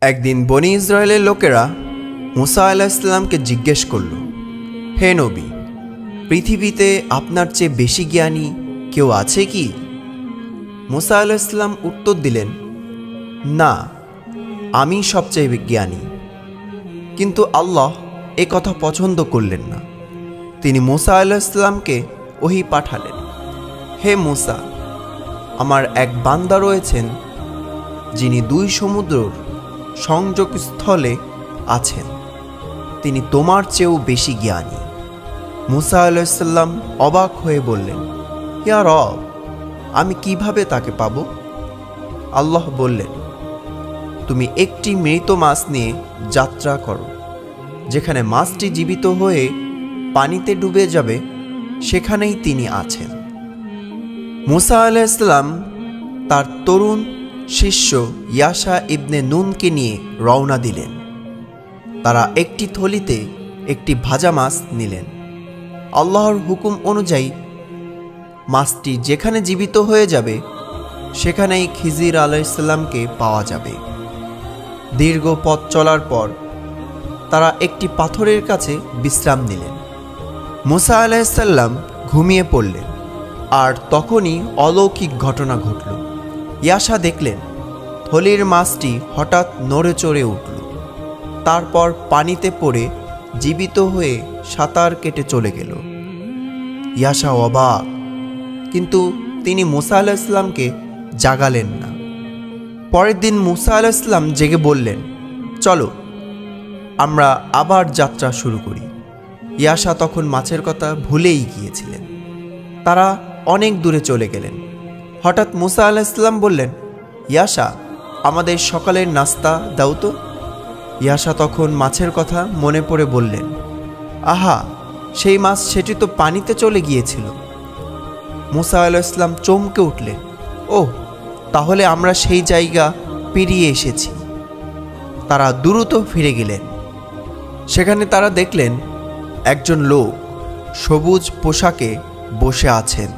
একদিন বনি ইসরায়েলের লোকেরা মুসা আলাইহিস সালামকে জিজ্ঞেস করল, হে নবী, পৃথিবীতে আপনার চেয়ে বেশি জ্ঞানী কেউ আছে কি? মুসা আলাইহিস সালাম উত্তর দিলেন, না, আমি সবচেয়ে জ্ঞানী। কিন্তু আল্লাহ এ কথা পছন্দ করলেন না। তিনি মুসা আলাইহিস সালামকে ওহী পাঠালেন, হে মুসা, আমার এক বান্দা রয়েছেন যিনি দুই সমুদ্রর সংযোগস্থলে আছেন, তিনি তোমার চেয়েও বেশি জ্ঞানী। মুসা আলাইহিস সালাম অবাক হয়ে বললেন, ইয়া রব, আমি কিভাবে তাকে পাব? আল্লাহ বললেন, তুমি একটি মৃত মাছ নিয়ে যাত্রা করো, যেখানে মাছটি জীবিত হয়ে পানিতে ডুবে যাবে সেখানেই তিনি আছেন। মুসা আলাইহিস সালাম তার তরুণ শিষ্য ইয়াশা ইবনে নুনকে নিয়ে রওনা দিলেন। তারা একটি থলিতে একটি ভাজা মাছ নিলেন। আল্লাহর হুকুম অনুযায়ী মাছটি যেখানে জীবিত হয়ে যাবে সেখানেই খিজির আলাইহিস সালামকে পাওয়া যাবে। দীর্ঘ পথ চলার পর তারা একটি পাথরের কাছে বিশ্রাম নিলেন। মুসা আলাইহিস সালাম ঘুমিয়ে পড়লেন, আর তখনই অলৌকিক ঘটনা ঘটল। ইয়াশা দেখলেন থলির মাছটি হঠাৎ নড়ে চড়ে উঠল, তারপর পানিতে পড়ে জীবিত হয়ে সাঁতার কেটে চলে গেল। ইয়াশা অবাক, কিন্তু তিনি মুসা আলাইহিস সালামকে জাগালেন না। পরের দিন মুসা আলাইহিস সালাম জেগে বললেন, চলো আমরা আবার যাত্রা শুরু করি। ইয়াশা তখন মাছের কথা ভুলেই গিয়েছিলেন। তারা অনেক দূরে চলে গেলেন। হঠাৎ মুসা আলাইহিস সালাম বললেন, ইয়াশা, আমাদের সকালের নাস্তা দাও তো। ইয়াশা তখন মাছের কথা মনে পড়ে বললেন, আহা, সেই মাছ, সেটি তো পানিতে চলে গিয়েছিল। মুসা আলাইহিস সালাম চমকে উঠলেন, ওহ, তাহলে আমরা সেই জায়গা পেরিয়ে এসেছি। তারা দ্রুত ফিরে গেলেন। সেখানে তারা দেখলেন একজন লোক সবুজ পোশাকে বসে আছেন।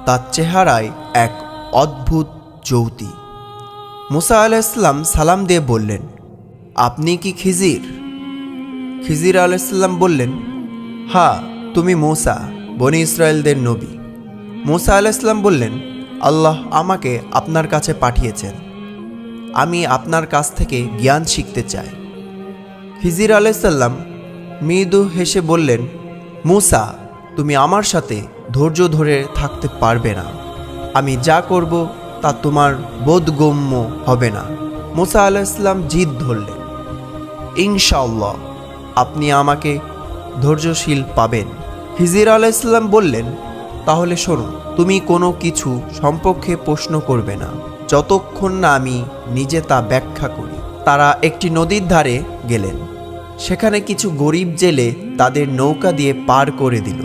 তার চেহারায় এক অদ্ভুত জ্যোতি। মুসা আলাইহিস সালাম সালাম দিয়ে বললেন, আপনি কি খিজির? খিজির আলাইহিস সালাম বললেন, হ্যাঁ, তুমি মুসা, বনি ইসরায়েলদের নবী। মুসা আলাইহিস সালাম বললেন, আল্লাহ আমাকে আপনার কাছে পাঠিয়েছেন, আমি আপনার কাছ থেকে জ্ঞান শিখতে চাই। খিজির আলাইহিস সালাম মৃদু হেসে বললেন, মুসা, তুমি আমার সাথে ধৈর্য ধরে থাকতে পারবে না। আমি যা করব তা তোমার বোধগম্য হবে না। মুসা আলাইহিস সালাম জিদ ধরলেন, ইনশাআল্লাহ আপনি আমাকে ধৈর্যশীল পাবেন। খিজির আলাইহিস সালাম বললেন, তাহলে শোনো, তুমি কোনো কিছু সম্পর্কে প্রশ্ন করবে না যতক্ষণ না আমি নিজে তা ব্যাখ্যা করি। তারা একটি নদীর ধারে গেলেন। সেখানে কিছু গরিব জেলে তাদের নৌকা দিয়ে পার করে দিল।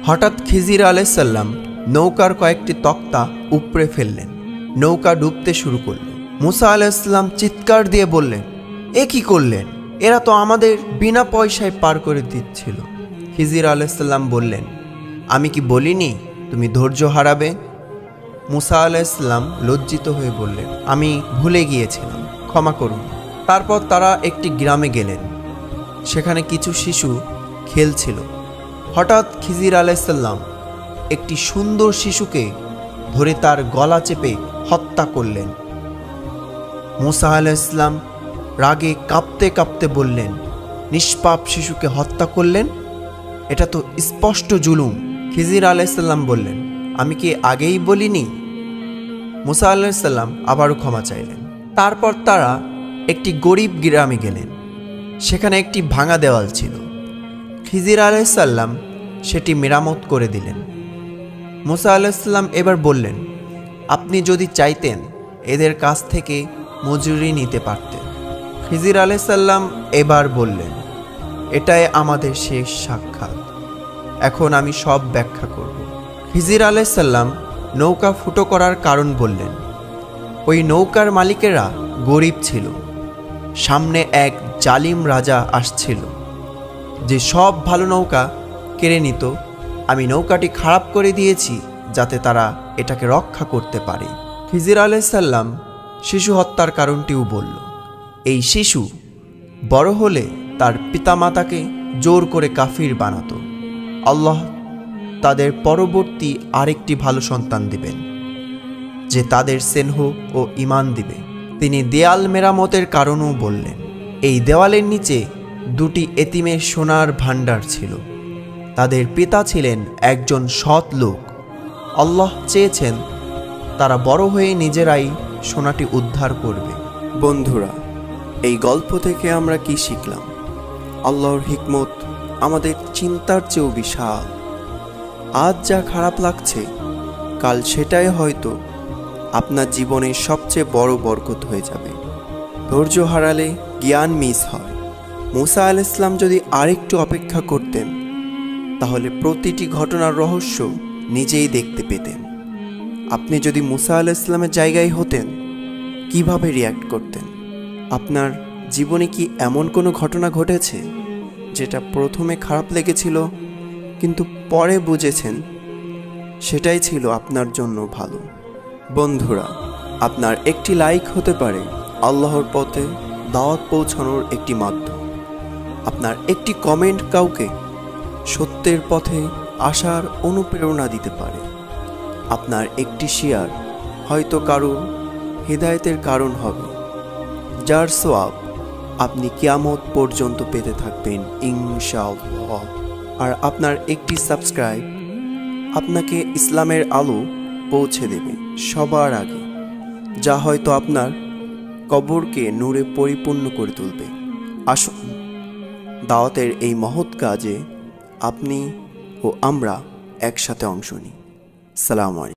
হঠাৎ খিজির আলাইহিস সালাম নৌকার কয়েকটি তক্তা উপড়ে ফেললেন। নৌকা ডুবতে শুরু করল। মুসা আলাইহিস সালাম চিৎকার দিয়ে বললেন, এ কি করলেন? এরা তো আমাদের বিনা পয়সায় পার করে দিচ্ছিল। খিজির আলাইহিস সালাম বললেন, আমি কি বলিনি তুমি ধৈর্য হারাবে? মুসা আলাইহিস সালাম লজ্জিত হয়ে বললেন, আমি ভুলে গিয়েছিলাম, ক্ষমা করুন। তারপর তারা একটি গ্রামে গেলেন। সেখানে কিছু শিশু খেলছিল। হঠাৎ খিজির আলাইহিস সালাম একটি সুন্দর শিশুকে ধরে তার গলা চেপে হত্যা করলেন। মুসা আলাইহিস সালাম রাগে কাঁপতে কাঁপতে বললেন, নিষ্পাপ শিশুকে হত্যা করলেন? এটা তো স্পষ্ট জুলুম। খিজির আলাইহিস সালাম বললেন, আমি কি আগেই বলিনি? মুসা আলাইহিস সালাম আবারও ক্ষমা চাইলেন। তারপর তারা একটি গরিব গ্রামে গেলেন। সেখানে একটি ভাঙা দেওয়াল ছিল। খিজির আলাইহিস সালাম সেটি মেরামত করে দিলেন। মুসা আলাইহিস সালাম এবার বললেন, আপনি যদি চাইতেন এদের কাছ থেকে মজুরি নিতে পারতেন। খিজির আলাইহিস সালাম এবার বললেন, এটাই আমাদের শেষ সাক্ষাৎ, এখন আমি সব ব্যাখ্যা করব। খিজির আলাইহিস সালাম নৌকা ফুটো করার কারণ বললেন। ওই নৌকার মালিকেরা গরিব ছিল। সামনে এক জালিম রাজা আসছিল, যে সব ভালো নৌকা কেড়ে নিত। আমি নৌকাটি খারাপ করে দিয়েছি যাতে তারা এটাকে রক্ষা করতে পারে। খিজির আলাইহিস সালাম শিশু হত্যার কারণটিও বলল। এই শিশু বড় হলে তার পিতামাতাকে জোর করে কাফির বানাতো। আল্লাহ তাদের পরবর্তী আরেকটি ভালো সন্তান দিবেন, যে তাদের স্নেহ ও ঈমান দিবে। তিনি দেয়াল মেরামতের কারণও বললেন। এই দেওয়ালের নিচে দুটি এতিমের সোনার ভাণ্ডার ছিল। তাদের পিতা ছিলেন একজন সৎ লোক। আল্লাহ চেয়েছেন তারা বড় হয়ে নিজেরাই সোনাটি উদ্ধার করবে। বন্ধুরা, এই গল্প থেকে আমরা কি শিখলাম? আল্লাহর হিকমত আমাদের চিন্তার চেয়েও বিশাল। আজ যা খারাপ লাগছে, কাল সেটাই হয়তো আপনার জীবনের সবচেয়ে বড় বরকত হয়ে যাবে। ধৈর্য হারালে জ্ঞান মিস হয়। মুসা আলাইহিস সালাম যদি আরেকটু অপেক্ষা করতেন, তাহলে প্রতিটি ঘটনার রহস্য নিজেই দেখতে পেতেন। আপনি যদি মুসা আলাইহিস সালামের জায়গায় হতেন, কিভাবে রিয়্যাক্ট করতেন? আপনার জীবনে কি এমন কোনো ঘটনা ঘটেছে যেটা প্রথমে খারাপ লেগেছিল, কিন্তু পরে বুঝেছেন সেটাই ছিল আপনার জন্য ভালো? বন্ধুরা, আপনার একটি লাইক হতে পারে আল্লাহর পথে দাওয়াত পৌঁছানোর একটি মাধ্যম। আপনার একটি কমেন্ট কাউকে সত্যের পথে আসার অনুপ্রেরণা দিতে পারে। আপনার একটি শেয়ার হয়তো কারো হিদায়াতের কারণ হবে, যার সওয়াব আপনি কিয়ামত পর্যন্ত পেতে থাকবেন ইনশাআল্লাহ। আর আপনার একটি সাবস্ক্রাইব আপনাকে ইসলামের আলো পৌঁছে দেবে সবার আগে, যা হয়তো আপনার কবরকে নূরে পরিপূর্ণ করে তুলবে। আসুন দাওয়াতের এই মহৎ কাজে আপনি ও আমরা একসাথে অংশ নিই। সালাম আলাইকুম।